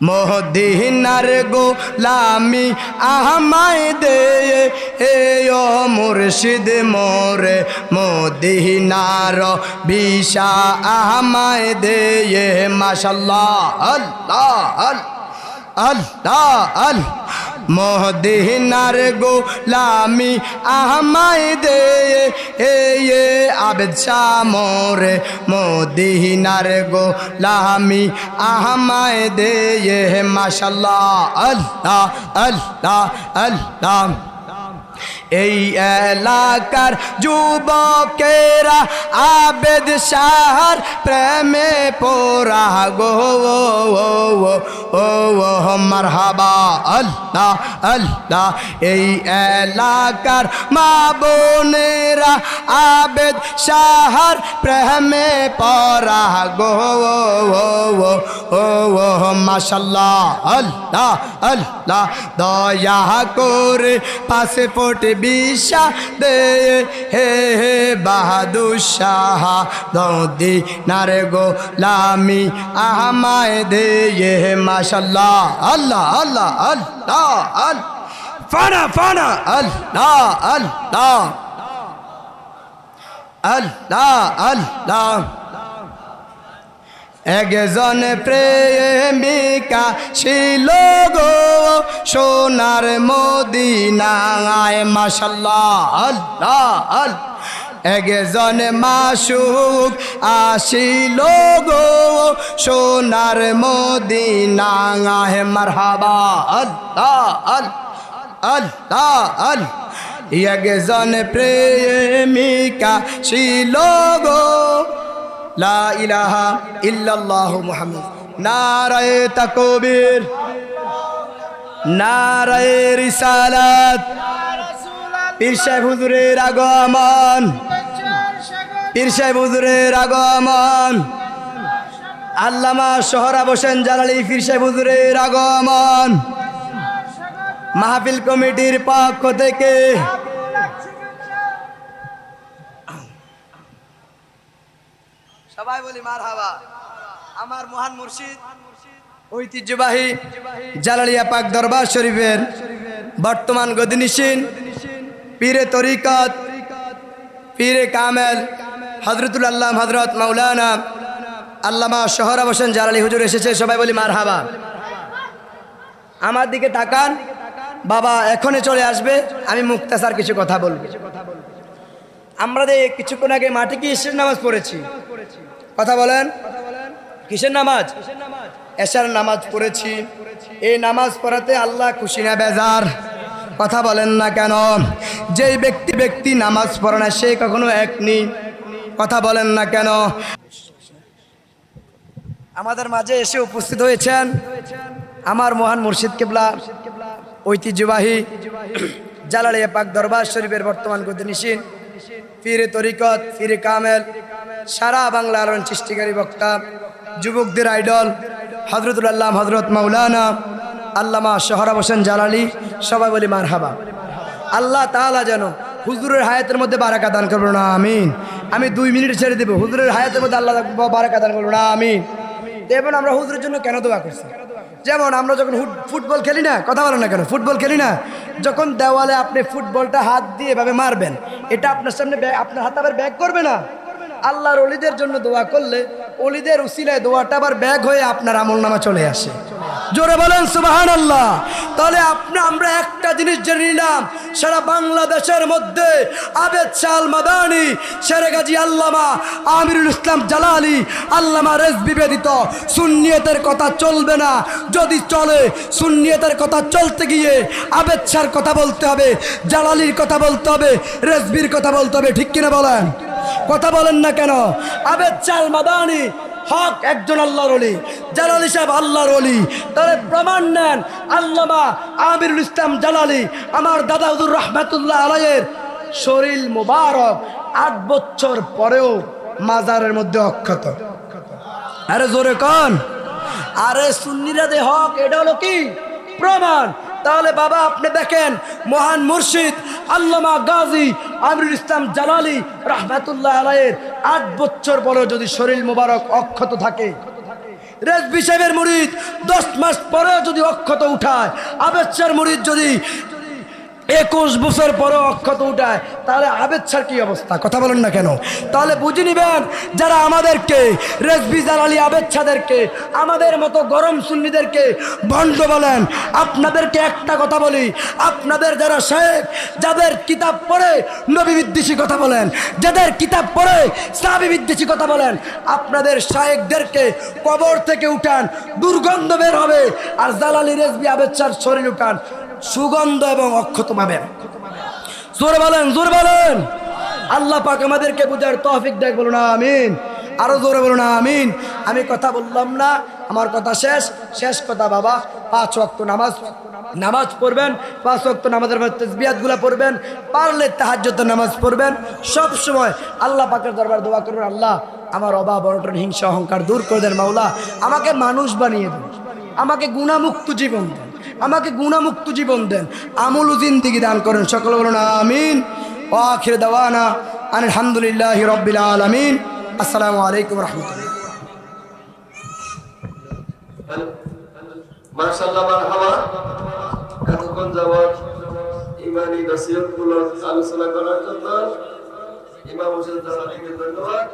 মদিনার গোলামি আমায় দে ও মুর্শিদ মোরে মদিনার বিশা আমায় দে মাশাআল্লাহ আল্লাহ আল্লাহ আল্লাহ মদিনার গোলামি আমায় দে আবেদ শাহ মোরে মদিনার গোলামি আমায় দে মাশাআল্লাহ আল্লাহ আল্লাহ আল্লাহ এই এলাকার যুবকেরা আবেদ শাহর প্রেমে পোরা গো ও মারহাবা আল্লাহ আল্লাহ এই এলাকার মা বোনেরা আবেদ শাহর প্রেমে পোরা গো ও মাশাআল্লাহ আল্লাহ আল্লাহ দয়া করে পাসপোর্ট বিশা দে হে বাহাদুর শাহ মদিনার গোলামি আমায় দে মাশাআল্লাহ আল্লাহ আল্লাহ আল্লাহ আল্লাহ ফানা ফানা আল্লাহ আল্লাহ আল্লাহ আল্লাহ একজন প্রেমিকা ছিল গো সোনার মদিনায় মাশাআল্লাহ আল্লাহ আল্লাহ একজন মাসুক আসিল গো সোনার মদিনায় মারহাবা আল্লাহ আল্লাহ আল্লাহ একজন প্রেমিকা ছিল গো লা ইলাহা ইল্লাল্লাহ মুহাম্মদ নারায়ে তাকবীর নারায়ে রিসালাত পীর সাহেব হুজুরের আগমন পীর সাহেব হুজুরের আগমন আল্লামা সোহরাব হোসেন জালালী পীর সাহেব হুজুরের আগমন মাহফিল কমিটির পক্ষ থেকে সবাই বলি মারহাবা। আমার মহান মুর্শিদ ঐতিহ্যবাহী জালালিয়া পাক দরবার শরীফের বর্তমান গদিনিশীন পীরে তরিকত পীরে কামেল হযরতুল আল্লাহ হযরত মাওলানা আল্লামা সোহরাব হোসেন জালালী হুজুর এসেছে, সবাই বলি মারহাবা। আমার দিকে তাকান, বাবা এখনই চলে আসবে, আমি মুক্তাসার কিছু কথা বলবো। আমরা কিছুক্ষণ আগে মাঠে কি এশার নামাজ পড়েছি, কথা বলেন কিসের নামাজ? এশার নামাজ পড়েছি। এই নামাজ পড়াতে আল্লাহ খুশি না বেজার? কথা বলেন না কেন? যেই ব্যক্তি নামাজ পড়ে না সে কখনো এক নেই, কথা বলেন না কেন? আমাদের মাঝে এসে উপস্থিত হয়েছেন আমার মহান মুর্শিদ কিবলা ঐতিহ্যবাহী জালালিয়া পাক দরবার শরীফের বর্তমান গদিনিশীন পীরে তরিকত পীরে কামেল সারা বাংলার সৃষ্টিকারী বক্তা যুবকদের আইডল হযরতুল আল্লাহ হযরত মাওলানা আল্লামা সোহরাব হোসেন জালালী, সবাই বলি মারহাবা। আল্লাহ তাআলা যেন হুজুরের হায়াতের মধ্যে বারাকা দান করবেন না আমিন। আমি 2 মিনিট ছেড়ে দেব, হুজুরের হায়াতের মধ্যে আল্লাহ বারাকা দান করবেন না আমিন। দেখবেন আমরা হুজুরের জন্য কেন দোয়া করছি? যেমন আমরা যখন ফুটবল খেলি না, কথা বলেন না কেন, ফুটবল খেলি না, যখন দেওয়ালে আপনি ফুটবলটা হাত দিয়ে এভাবে মারবেন, এটা আপনার সামনে আপনার হাত আবার ব্যাক করবে না? আল্লাহর ওলিদের জন্য দোয়া করলে ওলিদের উসিলায় দোয়াটা আবার ব্যাক হয়ে আপনার আমলনামা চলে আসে। জোরে বলেন সুবহানাল্লাহ। তাহলে আমরা একটা জিনিস জেনে নিলাম, সারা বাংলাদেশের মধ্যে আবেদ শাহ মাদানী, শেরে গাজী আল্লামা আমিরুল ইসলাম জালালী, আল্লামা রেজভী ব্যতীত সুন্নিয়তের কথা চলবে না। যদি চলে সুন্নিয়তের কথা চলতে গিয়ে আবেদ শাহর কথা বলতে হবে, জালালীর কথা বলতে হবে, রেজভীর কথা বলতে হবে, ঠিক কিনা বলেন? কথা বলেন না কেন? আবেদ শাহ মাদানী হক একজন আল্লাহর ওলি, জালালী সাহেব আল্লাহর ওলি। তাহলে প্রমাণ নেন আল্লামা আমিরুল ইসলাম জালালী আমার দাদা হুজুর রহমাতুল্লাহ আলাইহির শরীর মুবারক 8 বছর পরেও মাজারের মধ্যে অক্ষত। আরে জোরে কোন? আরে সুন্নিরা দে হক, এটা হলো কি প্রমাণ? তাহলে বাবা আপনি দেখেন মহান মুর্শিদ আল্লামা গাজী আমিরুল ইসলাম জালালী রহমাতুল্লাহ আলাইহির 8 বছর পরেও যদি শরীর মুবারক অক্ষত থাকে, রেজভী সাহেবের মুরিদ 10 মাস পরেও যদি অক্ষত উঠায়, আবেদ শাহর মুরিদ যদি 21 বছর পরে অক্ষত উঠায়, তাহলে আবেদ শাহর কি অবস্থা? কথা বলেন না কেন? তাহলে বুঝে নিবেন, যারা আমাদেরকে রেজভী জালালী আবেদ শাহদেরকে আমাদের মতো গরম সুন্নিদেরকে ভণ্ড বলেন, আপনাদেরকে একটা কথা বলি, আপনাদের যারা শায়েখ, যাদের কিতাব পড়ে নবী বিদ্বেষী কথা বলেন, যাদের কিতাব পড়ে সাহাবী বিদ্বেষী কথা বলেন, আপনাদের শায়েখদেরকে কবর থেকে উঠান, দুর্গন্ধ বের হবে। আর জালালী রেজভী আবেদ শাহর শরীর উঠান, সুগন্ধ এবং অক্ষত পাবেন। জোরে বলেন, জোরে বলেন। আল্লাহ পাক আমাদেরকে বুঝার তৌফিক দেখ, বলুন আমিন। আরো জোরে বলুন আমিন। আমি কথা বললাম না, আমার কথা শেষ কথা বাবা। 5 ওয়াক্ত নামাজ পড়বেন, 5 ওয়াক্ত নামাজের মধ্যে তাসবিহাতগুলো পড়বেন, পারলে তাহাজ্জুদের নামাজ পড়বেন। সব সময় আল্লাহ পাকের দরবার দোয়া করবেন, আল্লাহ আমার অভাব অনটন হিংসা অহংকার দূর করে দেন মাওলা, আমাকে মানুষ বানিয়ে দেন, আমাকে গুনাহমুক্ত জীবন দেন, আমাকে গুনাহমুক্ত জীবন দেন, আমল ও জিন্দেগি দান করেন। সকলে বলুন আমিন। ওয়া আখির দাওয়ানা আলহামদুলিল্লাহি রাব্বিল আলামিন। আসসালামু আলাইকুম ওয়া রাহমাতুল্লাহ। মাশাআল্লাহ, মারহাবা। এতক্ষণ যাবত ইমানি নসিহতমূলক আলোচনা করার জন্য ইমাম হোসেন জালালীকে ধন্যবাদ।